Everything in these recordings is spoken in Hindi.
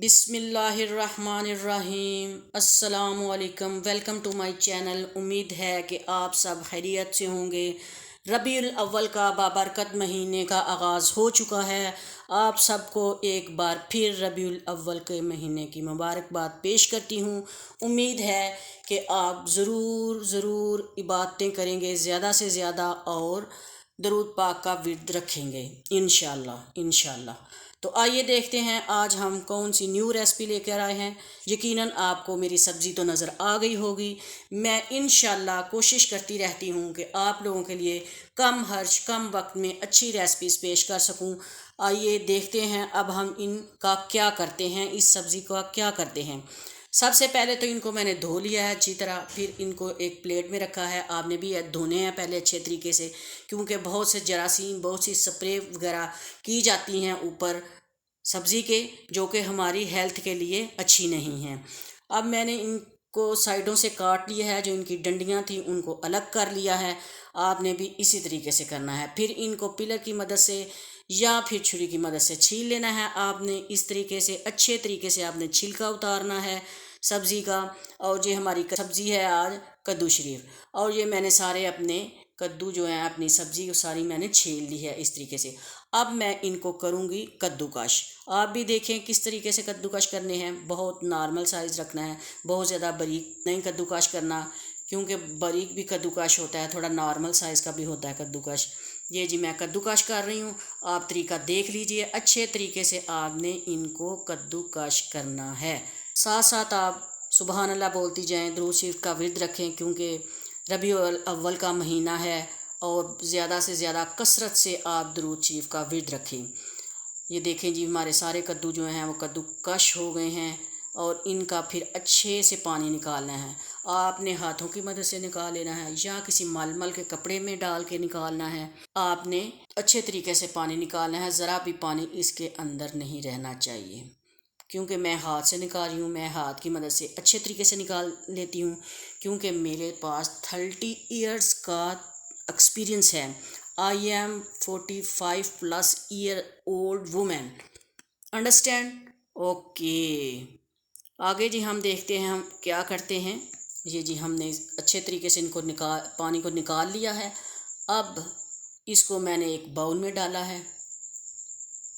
बिस्मिल्लाहिर्रहमानिर्रहीम। अस्सलामुअलैकुम। Welcome to my channel. उम्मीद है कि आप सब खैरियत से होंगे। रबीउल अव्वल का बाबरकत महीने का आगाज़ हो चुका है। आप सबको एक बार फिर रबीउल अव्वल के महीने की मुबारकबाद पेश करती हूँ। उम्मीद है कि आप ज़रूर इबादतें करेंगे ज़्यादा से ज़्यादा और दरूद पाक का विर्द रखेंगे इंशाल्लाह। तो आइए देखते हैं आज हम कौन सी न्यू रेसिपी लेकर आए हैं। यकीनन आपको मेरी सब्ज़ी तो नज़र आ गई होगी। मैं इंशाल्लाह कोशिश करती रहती हूँ कि आप लोगों के लिए कम खर्च कम वक्त में अच्छी रेसिपीज़ पेश कर सकूँ। आइए देखते हैं अब हम इनका क्या करते हैं, इस सब्ज़ी का क्या करते हैं। सबसे पहले तो इनको मैंने धो लिया है अच्छी तरह, फिर इनको एक प्लेट में रखा है। आपने भी धोने हैं पहले अच्छे तरीके से, क्योंकि बहुत से जरासीम बहुत सी स्प्रे वगैरह की जाती हैं ऊपर सब्ज़ी के, जो कि हमारी हेल्थ के लिए अच्छी नहीं हैं। अब मैंने इनको साइडों से काट लिया है, जो इनकी डंडियां थी उनको अलग कर लिया है। आपने भी इसी तरीके से करना है। फिर इनको पिलर की मदद से या फिर छुरी की मदद से छील लेना है। आपने इस तरीके से अच्छे तरीके से आपने छिलका उतारना है सब्ज़ी का। और ये हमारी सब्ज़ी है आज कद्दू शरीफ, और ये मैंने सारे अपने कद्दू जो है अपनी सब्ज़ी सारी मैंने छील ली है इस तरीके से। अब मैं इनको करूँगी कद्दूकश। आप भी देखें किस तरीके से कद्दूकश करने हैं। बहुत नॉर्मल साइज़ रखना है, बहुत ज़्यादा बारीक नहीं कद्दूकश करना, क्योंकि बारीक भी कद्दूकश होता है, थोड़ा नॉर्मल साइज़ का भी होता है कद्दूकश। ये जी मैं कद्दूकश कर रही हूँ, आप तरीका देख लीजिए। अच्छे तरीके से आपने इनको कद्दूकश करना है। साथ साथ आप सुबहान अल्लाह बोलती जाएं, दुरूद शरीफ का विर्द रखें, क्योंकि रबीउल अव्वल का महीना है और ज़्यादा से ज़्यादा कसरत से आप दुरूद शरीफ का विर्द रखें। ये देखें जी हमारे सारे कद्दू जो हैं वो कद्दूकश हो गए हैं, और इनका फिर अच्छे से पानी निकालना है। आपने हाथों की मदद से निकाल लेना है या किसी मलमल के कपड़े में डाल के निकालना है। आपने अच्छे तरीके से पानी निकालना है, ज़रा भी पानी इसके अंदर नहीं रहना चाहिए। क्योंकि मैं हाथ से निकाल रही हूँ, मैं हाथ की मदद से अच्छे तरीके से निकाल लेती हूँ, क्योंकि मेरे पास 30 ईयर्स का एक्सपीरियंस है। I am 45+ year old women. Understand? Okay. आगे जी हम देखते हैं हम क्या करते हैं। ये जी हमने अच्छे तरीके से इनको पानी को निकाल लिया है। अब इसको मैंने एक बाउल में डाला है,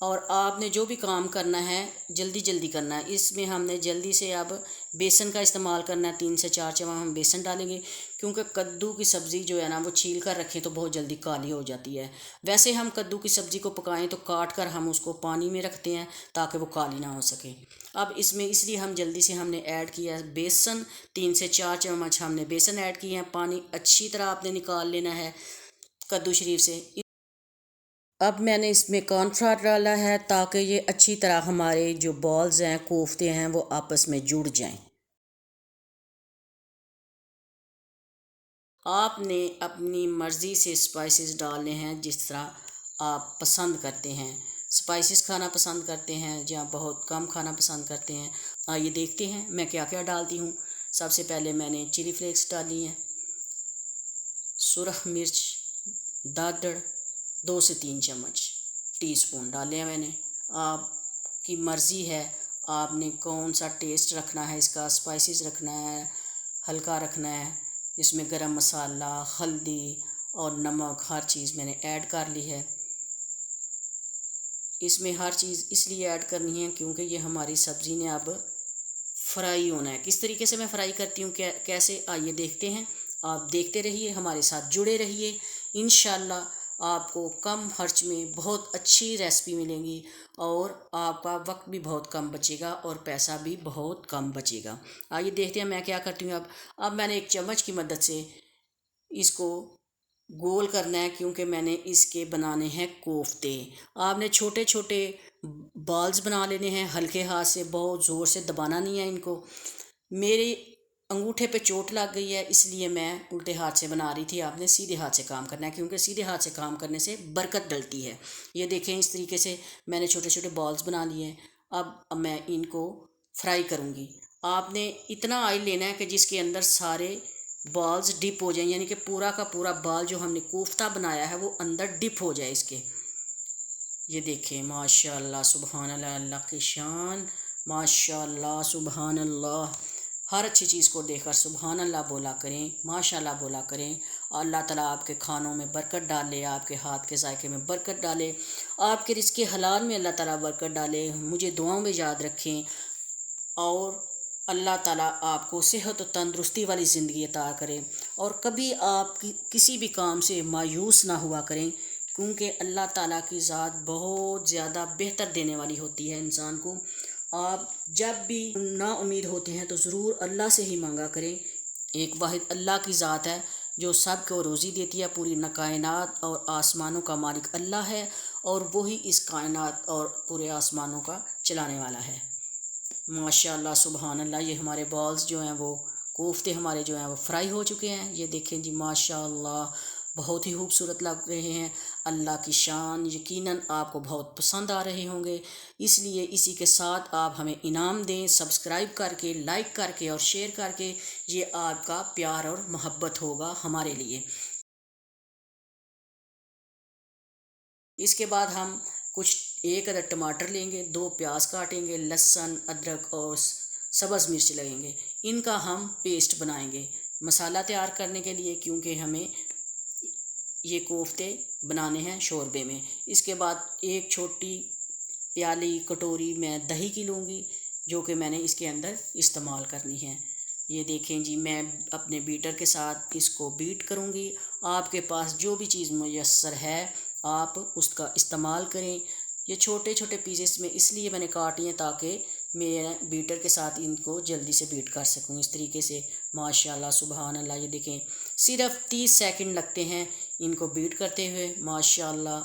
और आपने जो भी काम करना है जल्दी जल्दी करना है। इसमें हमने जल्दी से अब बेसन का इस्तेमाल करना है। 3 से 4 चम्मच हम बेसन डालेंगे, क्योंकि कद्दू की सब्ज़ी जो है ना वो छील कर रखें तो बहुत जल्दी काली हो जाती है। वैसे हम कद्दू की सब्ज़ी को पकाएं तो काट कर हम उसको पानी में रखते हैं ताकि वो काली ना हो सके। अब इसमें इसलिए हम जल्दी से हमने ऐड किया है बेसन। 3 से 4 चम्मच हमने बेसन ऐड किए हैं। पानी अच्छी तरह आपने निकाल लेना है कद्दू शरीफ से। अब मैंने इसमें कॉर्नफ्लावर डाला है ताकि ये अच्छी तरह हमारे जो बॉल्स हैं कोफ्ते हैं वो आपस में जुड़ जाएं। आपने अपनी मर्ज़ी से स्पाइसेस डालने हैं जिस तरह आप पसंद करते हैं। स्पाइसेस खाना पसंद करते हैं या बहुत कम खाना पसंद करते हैं। आइए देखते हैं मैं क्या क्या डालती हूँ। सबसे पहले मैंने चिली फ्लेक्स डाली हैं, सुरख मिर्च, दादड़ 2 से 3 चम्मच टीस्पून डाले हैं मैंने। आपकी मर्ज़ी है आपने कौन सा टेस्ट रखना है, इसका स्पाइसेस रखना है, हल्का रखना है। इसमें गरम मसाला, हल्दी और नमक हर चीज़ मैंने ऐड कर ली है। इसमें हर चीज़ इसलिए ऐड करनी है क्योंकि ये हमारी सब्ज़ी ने अब फ्राई होना है। किस तरीके से मैं फ्राई करती हूँ कैसे, आइए देखते हैं। आप देखते रहिए, हमारे साथ जुड़े रहिए। इंशाल्लाह आपको कम खर्च में बहुत अच्छी रेसिपी मिलेंगी, और आपका वक्त भी बहुत कम बचेगा और पैसा भी बहुत कम बचेगा। आइए देखते हैं मैं क्या करती हूँ। अब मैंने एक चम्मच की मदद से इसको गोल करना है, क्योंकि मैंने इसके बनाने हैं कोफ्ते। आपने छोटे छोटे बॉल्स बना लेने हैं हल्के हाथ से, बहुत ज़ोर से दबाना नहीं है इनको। मेरे अंगूठे पे चोट लग गई है इसलिए मैं उल्टे हाथ से बना रही थी। आपने सीधे हाथ से काम करना है, क्योंकि सीधे हाथ से काम करने से बरकत डलती है। ये देखें इस तरीके से मैंने छोटे छोटे बॉल्स बना लिए हैं। अब मैं इनको फ्राई करूँगी। आपने इतना ऑयल लेना है कि जिसके अंदर सारे बॉल्स डिप हो जाएं, यानी कि पूरा का पूरा बॉल जो हमने कोफ्ता बनाया है वो अंदर डिप हो जाए इसके। ये देखें माशाल्लाह सुबहान अल्लाह, अल्लाह की शान, माशाअल्लाह सुबहान अल्लाह। हर अच्छी चीज़ को देखकर सुबहान अल्लाह बोला करें, माशाअल्लाह बोला करें। अल्लाह ताला आपके खानों में बरकत डाले, आपके हाथ के जायके में बरकत डाले, आपके रिज़्क़े हलाल में अल्लाह ताला बरकत डाले। मुझे दुआओं में याद रखें और अल्लाह ताला आपको सेहत और तंदुरुस्ती वाली ज़िंदगी अता करें। और कभी आप किसी भी काम से मायूस ना हुआ करें, क्योंकि अल्लाह ताला की ज़ात बहुत ज़्यादा बेहतर देने वाली होती है इंसान को। आप जब भी ना उम्मीद होते हैं तो ज़रूर अल्लाह से ही मांगा करें। एक वाहिद अल्लाह की ज़ात है जो सब को रोज़ी देती है। पूरी कायनात और आसमानों का मालिक अल्लाह है और वही इस कायनात और पूरे आसमानों का चलाने वाला है। माशाअल्लाह सुबहान अल्लाह। ये हमारे बॉल्स जो हैं वो कोफ्ते हमारे जो हैं वो फ्राई हो चुके हैं। ये देखें जी माशाअल्लाह, बहुत ही खूबसूरत लग रहे हैं। अल्लाह की शान, यकीनन आपको बहुत पसंद आ रहे होंगे। इसलिए इसी के साथ आप हमें इनाम दें, सब्सक्राइब करके, लाइक करके और शेयर करके। ये आपका प्यार और मोहब्बत होगा हमारे लिए। इसके बाद हम कुछ एक अदर टमाटर लेंगे, 2 प्याज काटेंगे, लहसुन, अदरक और सब्ज़ मिर्च लगेंगे। इनका हम पेस्ट बनाएंगे मसाला तैयार करने के लिए, क्योंकि हमें ये कोफ्ते बनाने हैं शोरबे में। इसके बाद एक छोटी प्याली कटोरी मैं दही की लूँगी, जो कि मैंने इसके अंदर इस्तेमाल करनी है। ये देखें जी, मैं अपने बीटर के साथ इसको बीट करूँगी। आपके पास जो भी चीज़ मुयस्सर है आप उसका इस्तेमाल करें। ये छोटे छोटे पीसेस में इसलिए मैंने काटी हैं ताकि मैं बीटर के साथ इनको जल्दी से बीट कर सकूँ इस तरीके से। माशाल्लाह सुबहान अल्लाह। ये देखें, सिर्फ 30 सेकंड लगते हैं इनको बीट करते हुए। माशाल्लाह,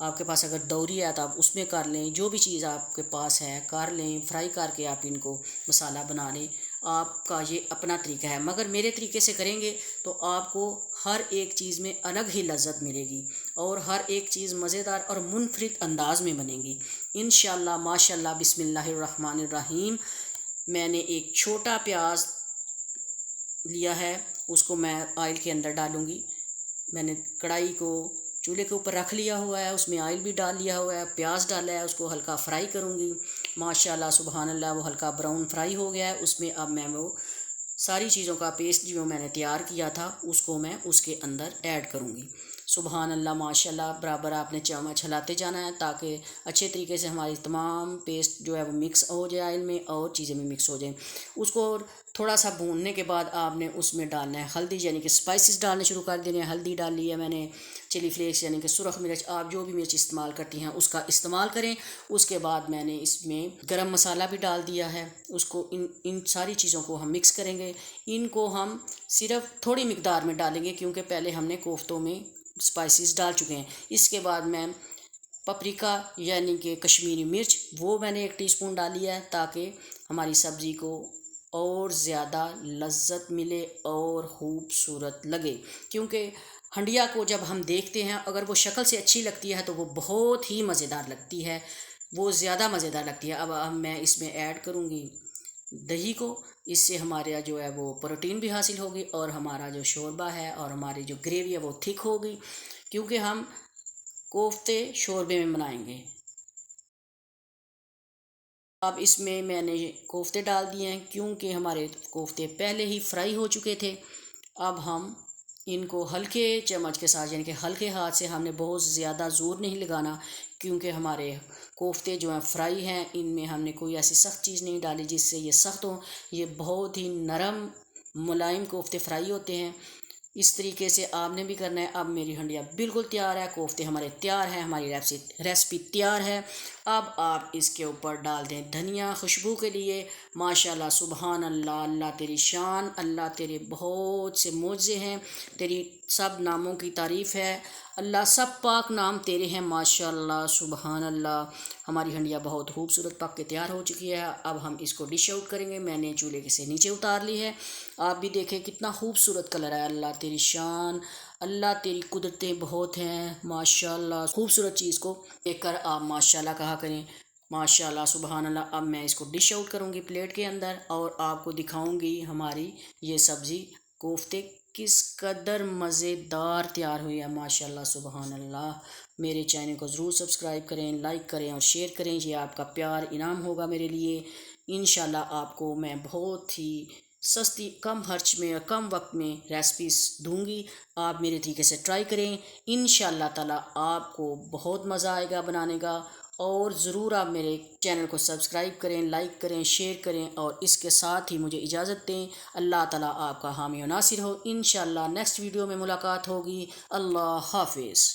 आपके पास अगर दौरी है तो आप उसमें कर लें, जो भी चीज़ आपके पास है कर लें, फ्राई करके आप इनको मसाला बना लें। आपका ये अपना तरीका है, मगर मेरे तरीके से करेंगे तो आपको हर एक चीज़ में अलग ही लज्जत मिलेगी और हर एक चीज़ मज़ेदार और मुनफरिद अंदाज में बनेगी इंशाअल्लाह। माशाअल्लाह, बिस्मिल्लाहिर्रहमानिर्रहीम। मैंने एक छोटा प्याज लिया है, उसको मैं ऑयल के अंदर डालूँगी। मैंने कढ़ाई को चूल्हे के ऊपर रख लिया हुआ है, उसमें ऑयल भी डाल लिया हुआ है, प्याज डाला है, उसको हल्का फ्राई करूँगी। माशाल्लाह सुबहान अल्लाह, वो हल्का ब्राउन फ्राई हो गया है। उसमें अब मैं वो सारी चीज़ों का पेस्ट जो मैंने तैयार किया था उसको मैं उसके अंदर ऐड करूँगी। सुबहान अल्लाह माशाल्लाह, बराबर आपने चम्मच हिलाते जाना है ताकि अच्छे तरीके से हमारी तमाम पेस्ट जो है वो मिक्स हो जाए ऑयल में और चीज़ें भी मिक्स हो जाएं। उसको थोड़ा सा भूनने के बाद आपने उसमें डालना है हल्दी, यानी कि स्पाइसेस डालने शुरू कर देने हैं। हल्दी डाल ली है मैंने, चिली फ्लेक्स यानी कि सुरख मिर्च, आप जो भी मिर्च इस्तेमाल करती हैं उसका इस्तेमाल करें। उसके बाद मैंने इसमें गरम मसाला भी डाल दिया है। उसको इन सारी चीज़ों को हम मिक्स करेंगे। इनको हम सिर्फ थोड़ी मिकदार में डालेंगे क्योंकि पहले हमने कोफ्तों में स्पाइसेस डाल चुके हैं। इसके बाद मैं पपरिका यानी कि कश्मीरी मिर्च वो मैंने 1 टीस्पून डाली है ताकि हमारी सब्ज़ी को और ज़्यादा लज्जत मिले और खूबसूरत लगे। क्योंकि हंडिया को जब हम देखते हैं अगर वो शक्ल से अच्छी लगती है तो वो बहुत ही मज़ेदार लगती है, वो ज़्यादा मज़ेदार लगती है। अब मैं इसमें ऐड करूँगी दही को। इससे हमारे जो है वो प्रोटीन भी हासिल होगी और हमारा जो शोरबा है और हमारी जो ग्रेवी है वो थिक होगी, क्योंकि हम कोफ्ते शोरबे में बनाएंगे। अब इसमें मैंने कोफ्ते डाल दिए हैं क्योंकि हमारे कोफ्ते पहले ही फ्राई हो चुके थे। अब हम इनको हल्के चम्मच के साथ यानी कि हल्के हाथ से, हमने बहुत ज़्यादा ज़ोर नहीं लगाना क्योंकि हमारे कोफ्ते जो हैं फ्राई हैं, इनमें हमने कोई ऐसी सख्त चीज़ नहीं डाली जिससे ये सख्त हो। ये बहुत ही नरम मुलायम कोफ्ते फ्राई होते हैं। इस तरीके से आपने भी करना है। अब मेरी हंडिया बिल्कुल तैयार है, कोफ्ते हमारे तैयार हैं, हमारी रेसिपी तैयार है। अब आप इसके ऊपर डाल दें धनिया खुशबू के लिए। माशाल्लाह सुबहान अल्लाह, अल्लाह तेरी शान, अल्लाह तेरे बहुत से मौजे हैं, तेरी सब नामों की तारीफ़ है अल्लाह, सब पाक नाम तेरे हैं। माशाल्लाह सुबहान अल्लाह, हमारी हंडिया बहुत खूबसूरत पक के तैयार हो चुकी है। अब हम इसको डिश आउट करेंगे। मैंने चूल्हे से नीचे उतार ली है। आप भी देखें कितना खूबसूरत कलर है। अल्लाह तेरी शान, अल्लाह तेरी कुदरतें बहुत हैं। माशाल्लाह, खूबसूरत चीज़ को देखकर आप माशाल्लाह कहा करें। माशाल्लाह सुबहान अल्लाह। अब मैं इसको डिश आउट करूँगी प्लेट के अंदर और आपको दिखाऊँगी हमारी ये सब्ज़ी कोफ्ते किस कदर मज़ेदार तैयार हुई है। माशाल्लाह सुबहान अल्लाह, मेरे चैनल को ज़रूर सब्सक्राइब करें, लाइक करें और शेयर करें। ये आपका प्यार इनाम होगा मेरे लिए। इंशाल्लाह आपको मैं बहुत ही सस्ती, कम खर्च में और कम वक्त में रेसिपीज़ दूंगी। आप मेरे तरीके से ट्राई करें, इंशाल्लाह ताला आपको बहुत मज़ा आएगा बनाने का। और ज़रूर आप मेरे चैनल को सब्सक्राइब करें, लाइक करें, शेयर करें और इसके साथ ही मुझे इजाज़त दें। अल्लाह ताला आपका हामी और नासिर हो। इंशाल्लाह नेक्स्ट वीडियो में मुलाकात होगी। अल्लाह हाफिज़।